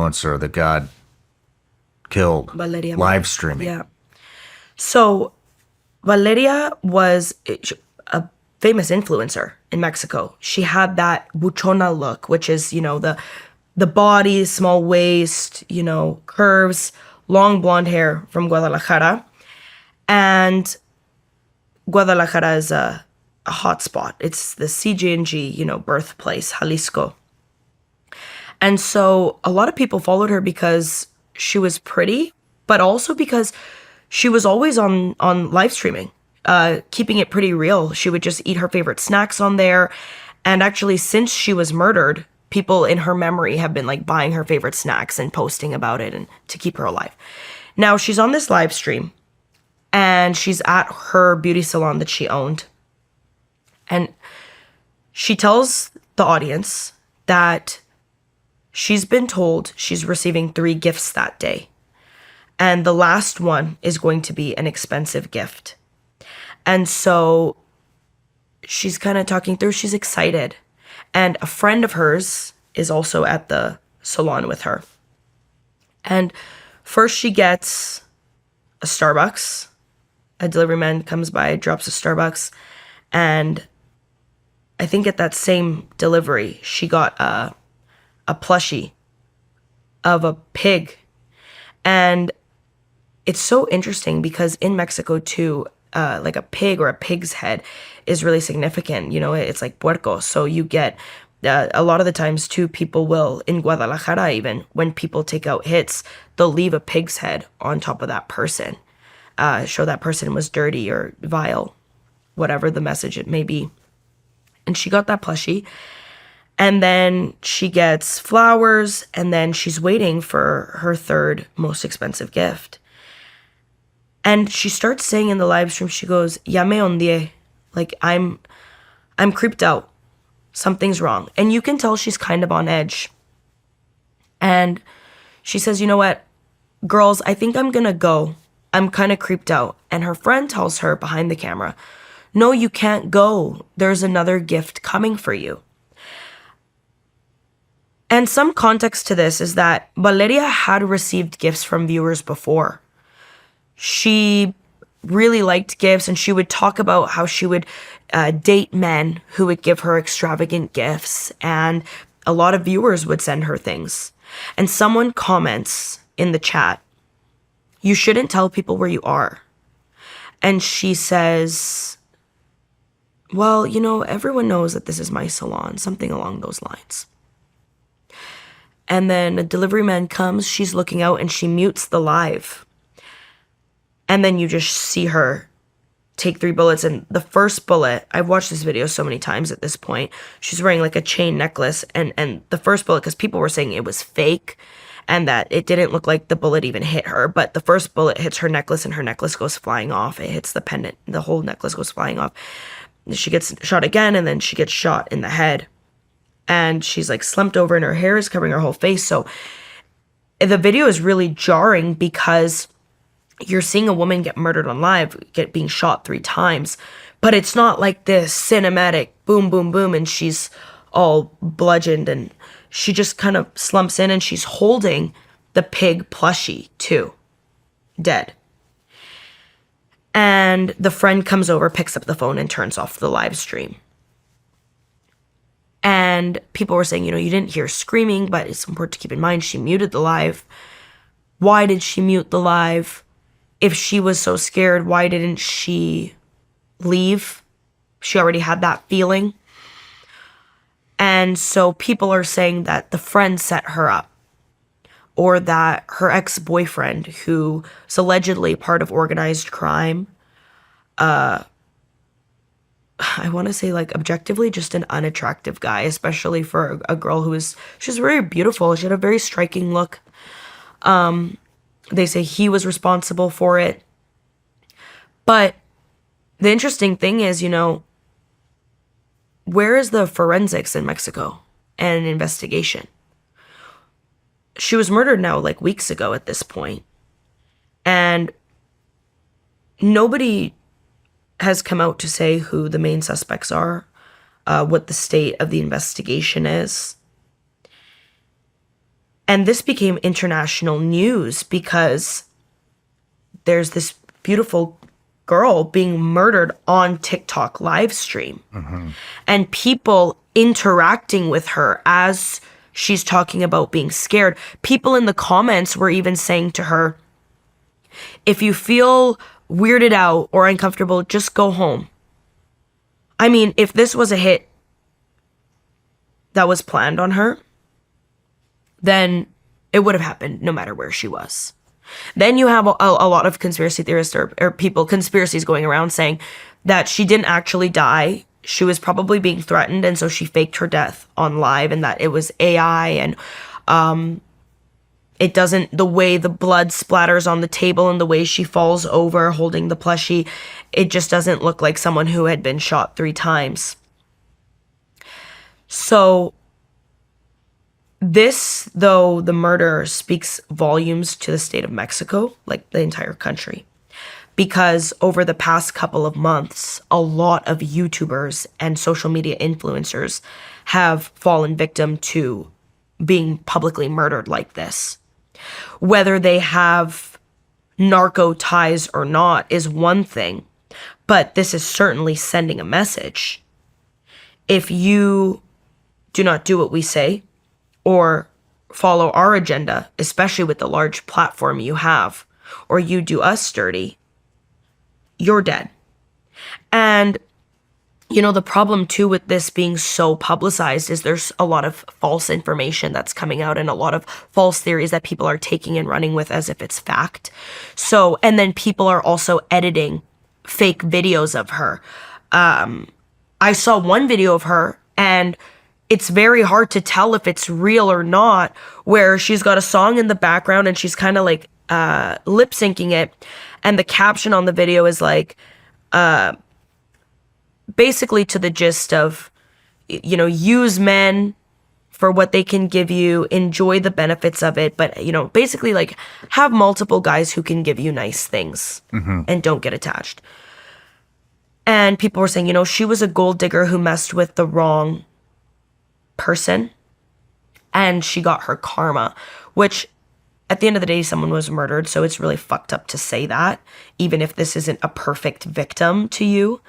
influencer that got killed. Valeria. Live streaming. Yeah. So Valeria was a famous influencer in Mexico. She had that buchona look, which is, the body, small waist, curves, long blonde hair from Guadalajara. And Guadalajara is a hot spot. It's the CG&G, birthplace, Jalisco. And so a lot of people followed her because she was pretty, but also because she was always on live streaming, keeping it pretty real. She would just eat her favorite snacks on there. And actually, since she was murdered, people in her memory have been like buying her favorite snacks and posting about it and to keep her alive. Now she's on this live stream and she's at her beauty salon that she owned. And she tells the audience that she's been told she's receiving 3 gifts that day. And the last one is going to be an expensive gift. And so she's kind of talking through, she's excited. And a friend of hers is also at the salon with her. And first she gets a Starbucks. A delivery man comes by, drops a Starbucks. And I think at that same delivery, she got a plushie of a pig. And it's so interesting because in Mexico too, like a pig or a pig's head is really significant. It's like puerco. So you get a lot of the times too, people will, in Guadalajara even, when people take out hits, they'll leave a pig's head on top of that person. Show that person was dirty or vile, whatever the message it may be. And she got that plushie. And then she gets flowers, and then she's waiting for her 3rd most expensive gift. And she starts saying in the live stream, she goes, "Ya me ondié," like I'm creeped out. Something's wrong. And you can tell she's kind of on edge. And she says, "You know what, girls, I think I'm gonna go. I'm kind of creeped out." And her friend tells her behind the camera, "No, you can't go. There's another gift coming for you." And some context to this is that Valeria had received gifts from viewers before. She really liked gifts, and she would talk about how she would date men who would give her extravagant gifts, and a lot of viewers would send her things. And someone comments in the chat, "You shouldn't tell people where you are." And she says, "Well, everyone knows that this is my salon," something along those lines. And then a delivery man comes, she's looking out, and she mutes the live. And then you just see her take 3 bullets. And the first bullet, I've watched this video so many times at this point, she's wearing like a chain necklace. And the first bullet, because people were saying it was fake and that it didn't look like the bullet even hit her. But the first bullet hits her necklace and her necklace goes flying off. It hits the pendant. The whole necklace goes flying off. She gets shot again, and then she gets shot in the head. And she's like slumped over and her hair is covering her whole face. So the video is really jarring because you're seeing a woman get murdered on live, being shot 3 times. But it's not like this cinematic boom, boom, boom, and she's all bludgeoned. And she just kind of slumps in, and she's holding the pig plushie too, dead. And the friend comes over, picks up the phone, and turns off the live stream. And people were saying, you didn't hear screaming, but it's important to keep in mind she muted the live. Why did she mute the live? If she was so scared, why didn't she leave? She already had that feeling. And so people are saying that the friend set her up, or that her ex-boyfriend, who is allegedly part of organized crime, I want to say, like, objectively just an unattractive guy, especially for a girl she's very beautiful. She had a very striking look. They say he was responsible for it. But the interesting thing is, where is the forensics in Mexico and investigation? She was murdered now like weeks ago at this point. And nobody has come out to say who the main suspects are, what the state of the investigation is. And this became international news because there's this beautiful girl being murdered on TikTok live stream. And people interacting with her as she's talking about being scared. People in the comments were even saying to her, if you feel weirded out or uncomfortable, just go home. I mean, if this was a hit that was planned on her, then it would have happened no matter where she was. Then you have a lot of conspiracy theorists or people, conspiracies going around saying that she didn't actually die. She was probably being threatened, and so she faked her death on live, and that it was AI, and it doesn't, the way the blood splatters on the table and the way she falls over holding the plushie, it just doesn't look like someone who had been shot 3 times. So this, though, the murder speaks volumes to the state of Mexico, like the entire country. Because over the past couple of months, a lot of YouTubers and social media influencers have fallen victim to being publicly murdered like this. Whether they have narco ties or not is one thing, but this is certainly sending a message. If you do not do what we say or follow our agenda, especially with the large platform you have, or you do us dirty, you're dead. And, you know, the problem too with this being so publicized is there's a lot of false information that's coming out and a lot of false theories that people are taking and running with as if it's fact. So, and then people are also editing fake videos of her. I saw one video of her and it's very hard to tell if it's real or not, where she's got a song in the background and she's kind of like lip syncing it. And the caption on the video is like, basically to the gist of, you know, use men for what they can give you, enjoy the benefits of it. But, you know, basically like have multiple guys who can give you nice things and don't get attached. And people were saying, you know, she was a gold digger who messed with the wrong person and she got her karma, which at the end of the day, someone was murdered. So it's really fucked up to say that, even if this isn't a perfect victim to you.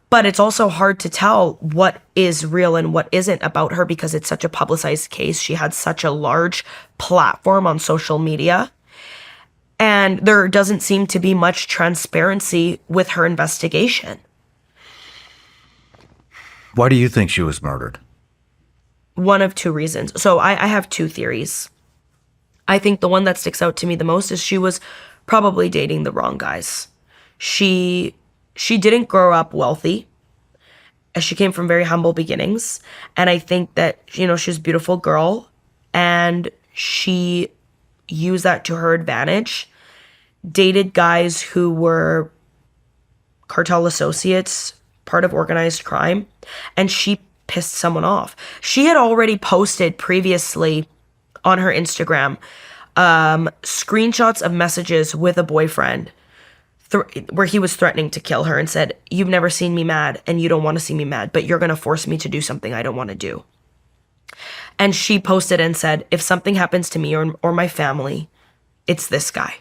But it's also hard to tell what is real and what isn't about her because it's such a publicized case. She had such a large platform on social media. And there doesn't seem to be much transparency with her investigation. Why do you think she was murdered? One of 2 reasons. So I have 2 theories. I think the one that sticks out to me the most is she was probably dating the wrong guys. She didn't grow up wealthy. She came from very humble beginnings. And I think that, you know, she's a beautiful girl and she used that to her advantage. Dated guys who were cartel associates, part of organized crime, and she pissed someone off. She had already posted previously on her Instagram screenshots of messages with a boyfriend where he was threatening to kill her and said, you've never seen me mad and you don't want to see me mad, but you're going to force me to do something I don't want to do. And she posted and said, if something happens to me or my family, it's this guy.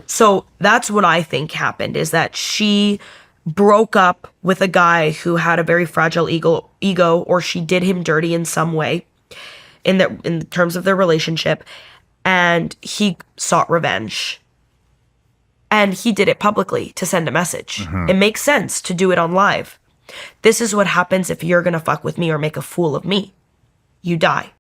So that's what I think happened, is that she broke up with a guy who had a very fragile ego, or she did him dirty in some way in terms of their relationship, and he sought revenge. And he did it publicly to send a message. It makes sense to do it on live. This is what happens if you're gonna fuck with me or make a fool of me. You die.